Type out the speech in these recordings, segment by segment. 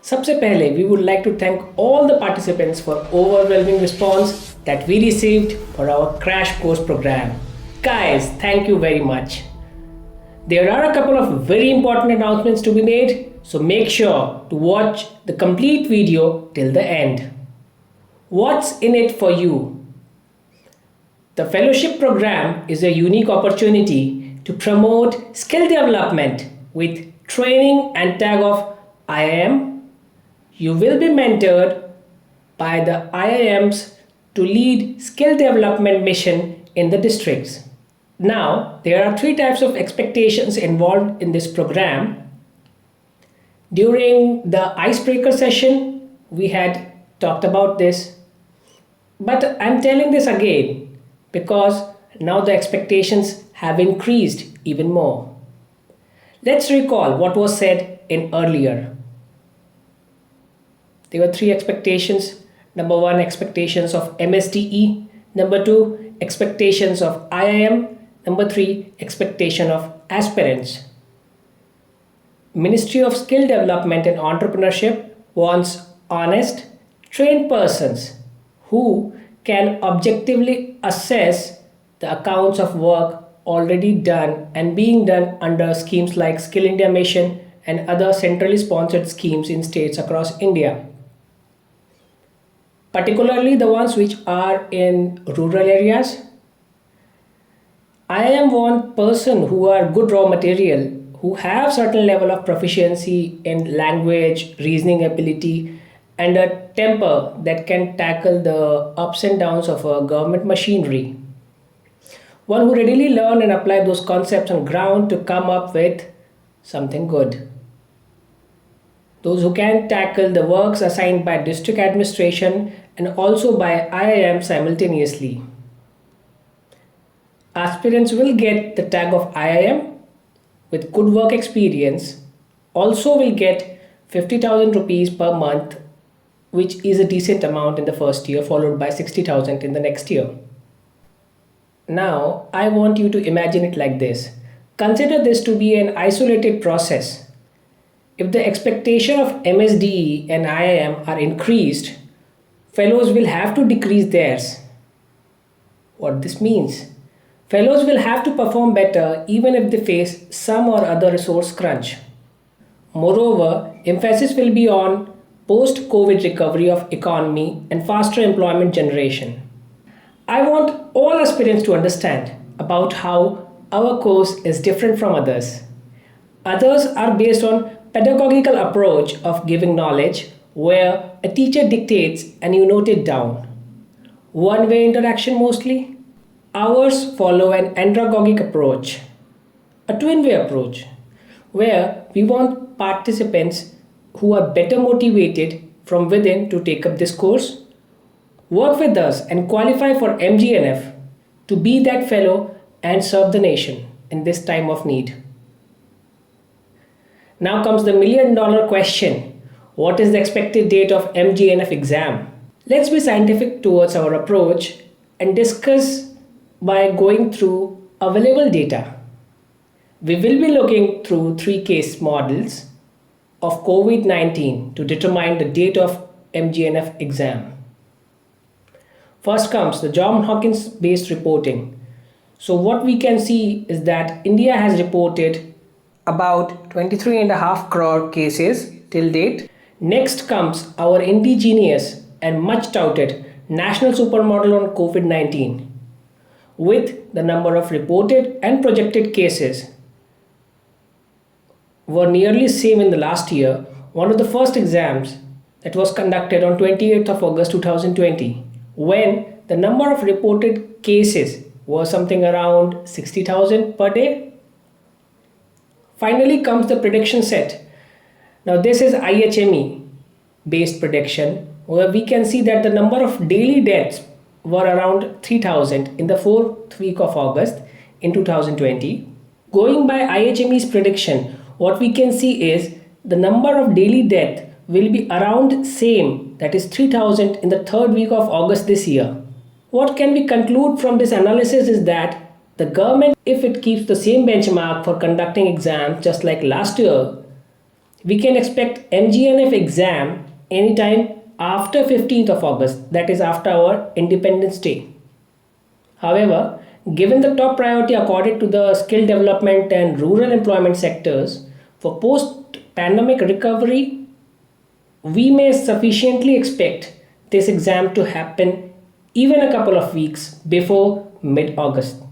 सबसे पहले we would like to thank all the participants for overwhelming response that we received for our crash course program. Guys, thank you very much. There are a couple of very important announcements to be made, so make sure to watch the complete video till the end. What's in it for you? The fellowship program is a unique opportunity to promote skill development with training and tag of IIM. You will be mentored by the IIMs to lead skill development mission in the districts. Now, there are 3 types of expectations involved in this program. During the icebreaker session, we had talked about this, but I'm telling this again because now the expectations have increased even more. Let's recall what was said in earlier. There were 3 expectations. Number 1, expectations of MSDE. Number 2, expectations of IIM. Number 3, expectation of aspirants. Ministry of Skill Development and Entrepreneurship wants honest, trained persons who can objectively assess the accounts of work already done and being done under schemes like Skill India Mission and other centrally sponsored schemes in states across India, particularly the ones which are in rural areas. IIM want person who are good raw material, who have certain level of proficiency in language, reasoning ability, and a temper that can tackle the ups and downs of a government machinery. One who readily learn and apply those concepts on ground to come up with something good. Those who can tackle the works assigned by district administration and also by IIM simultaneously. Aspirants will get the tag of IIM with good work experience, also will get 50,000 rupees per month, which is a decent amount in the first year, followed by 60,000 in the next year. Now, I want you to imagine it like this. Consider this to be an isolated process. If the expectation of MSDE and IIM are increased, fellows will have to decrease theirs. What this means? Fellows will have to perform better even if they face some or other resource crunch. Moreover, emphasis will be on post-COVID recovery of economy and faster employment generation. I want all aspirants to understand about how our course is different from others. Others are based on pedagogical approach of giving knowledge where a teacher dictates and you note it down. One-way interaction mostly. Ours follow an andragogic approach, a twin-way approach, where we want participants who are better motivated from within to take up this course, work with us and qualify for MGNF to be that fellow and serve the nation in this time of need. Now comes the million-dollar question. What is the expected date of MGNF exam? Let's be scientific towards our approach and discuss by going through available data. We will be looking through 3 case models of COVID-19 to determine the date of MGNF exam. First comes the Johns Hopkins based reporting. So what we can see is that India has reported about 23.5 crore cases till date. Next comes our indigenous and much touted national supermodel on COVID-19 with the number of reported and projected cases were nearly same in the last year. One of the first exams that was conducted on 28th of August 2020 when the number of reported cases was something around 60,000 per day. Finally comes the prediction set. Now this is IHME based prediction where we can see that the number of daily deaths were around 3,000 in the 4th week of August in 2020. Going by IHME's prediction, what we can see is the number of daily death will be around same, that is 3,000 in the 3rd week of August this year. What can we conclude from this analysis is that The government, if it keeps the same benchmark for conducting exams just like last year, we can expect MGNF exam anytime after 15th of August, that is after our Independence Day. However, given the top priority accorded to the skill development and rural employment sectors, for post-pandemic recovery, we may sufficiently expect this exam to happen even a couple of weeks before mid-August.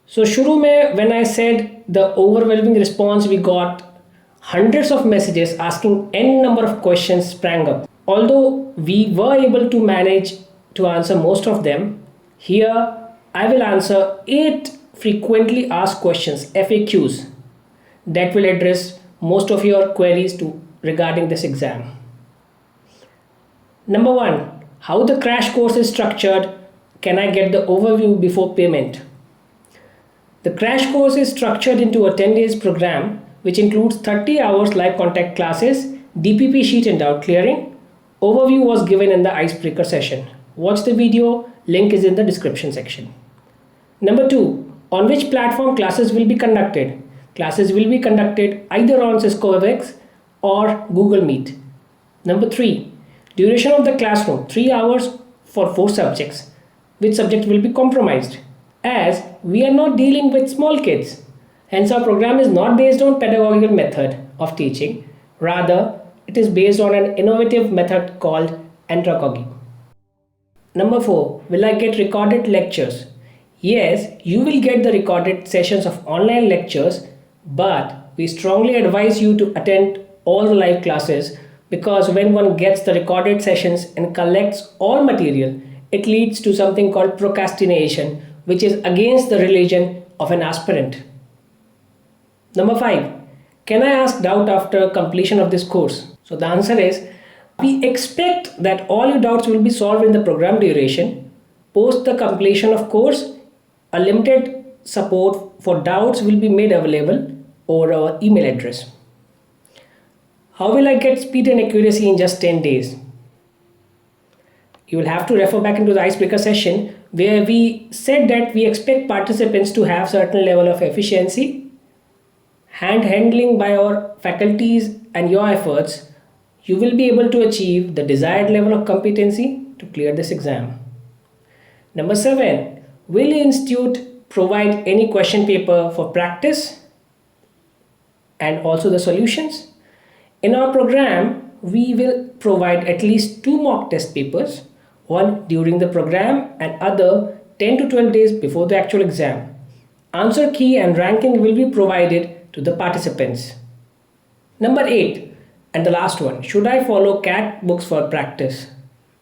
So शुरू में when I said the overwhelming response we got, hundreds of messages asking n number of questions sprang up. Although we were able to manage to answer most of them, here I will answer 8 frequently asked questions, FAQs, that will address most of your queries regarding this exam. Number 1. How the crash course is structured? Can I get the overview before payment? The crash course is structured into a 10 days program which includes 30 hours live contact classes, DPP sheet and doubt clearing. Overview was given in the icebreaker session. Watch the video, link is in the description section. Number 2. On which platform classes will be conducted? Classes will be conducted either on Cisco WebEx or Google Meet. Number 3. Duration of the classroom, 3 hours for 4 subjects. Which subject will be compromised? As we are not dealing with small kids. Hence our program is not based on pedagogical method of teaching. Rather, it is based on an innovative method called andragogy. Number 4. Will I get recorded lectures? Yes, you will get the recorded sessions of online lectures, but we strongly advise you to attend all the live classes because when one gets the recorded sessions and collects all material, it leads to something called procrastination, which is against the religion of an aspirant. Number 5. Can I ask doubt after completion of this course? So the answer is, we expect that all your doubts will be solved in the program duration. Post the completion of course, a limited support for doubts will be made available over our email address. How will I get speed and accuracy in just 10 days? You will have to refer back into the icebreaker session where we said that we expect participants to have certain level of efficiency, hand handling by our faculties and your efforts. You will be able to achieve the desired level of competency to clear this exam. Number 7. Will the institute provide any question paper for practice and also the solutions? In our program, we will provide at least 2 mock test papers, one during the program and other 10 to 12 days before the actual exam. Answer key and ranking will be provided to the participants. Number 8. And the last one, should I follow CAT books for practice?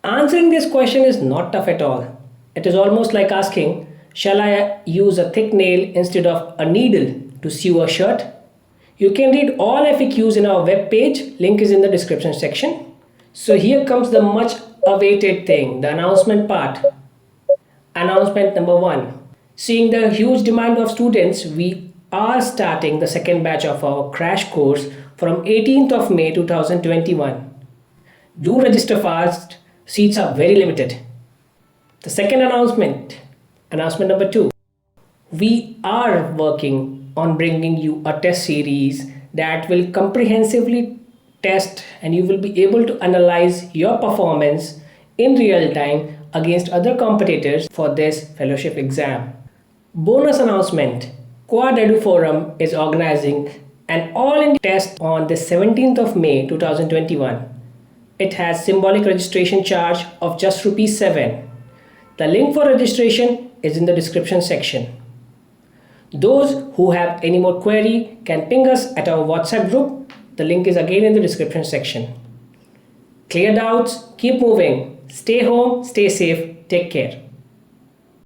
Answering this question is not tough at all. It is almost like asking, shall I use a thick nail instead of a needle to sew a shirt? You can read all FAQs in our web page, link is in the description section. So here comes the much awaited thing, the announcement part. Announcement number 1. Seeing the huge demand of students, we are starting the second batch of our crash course from 18th of May 2021. Do register fast, seats are very limited. The second announcement number 2. We are working on bringing you a test series that will comprehensively test and you will be able to analyze your performance in real time against other competitors for this fellowship exam. Bonus announcement. Quad Edu Forum is organizing an all-India test on the 17th of May 2021. It has symbolic registration charge of just ₹7. The link for registration is in the description section. Those who have any more query can ping us at our WhatsApp group. The link is again in the description section. Clear doubts, keep moving. Stay home, stay safe, take care.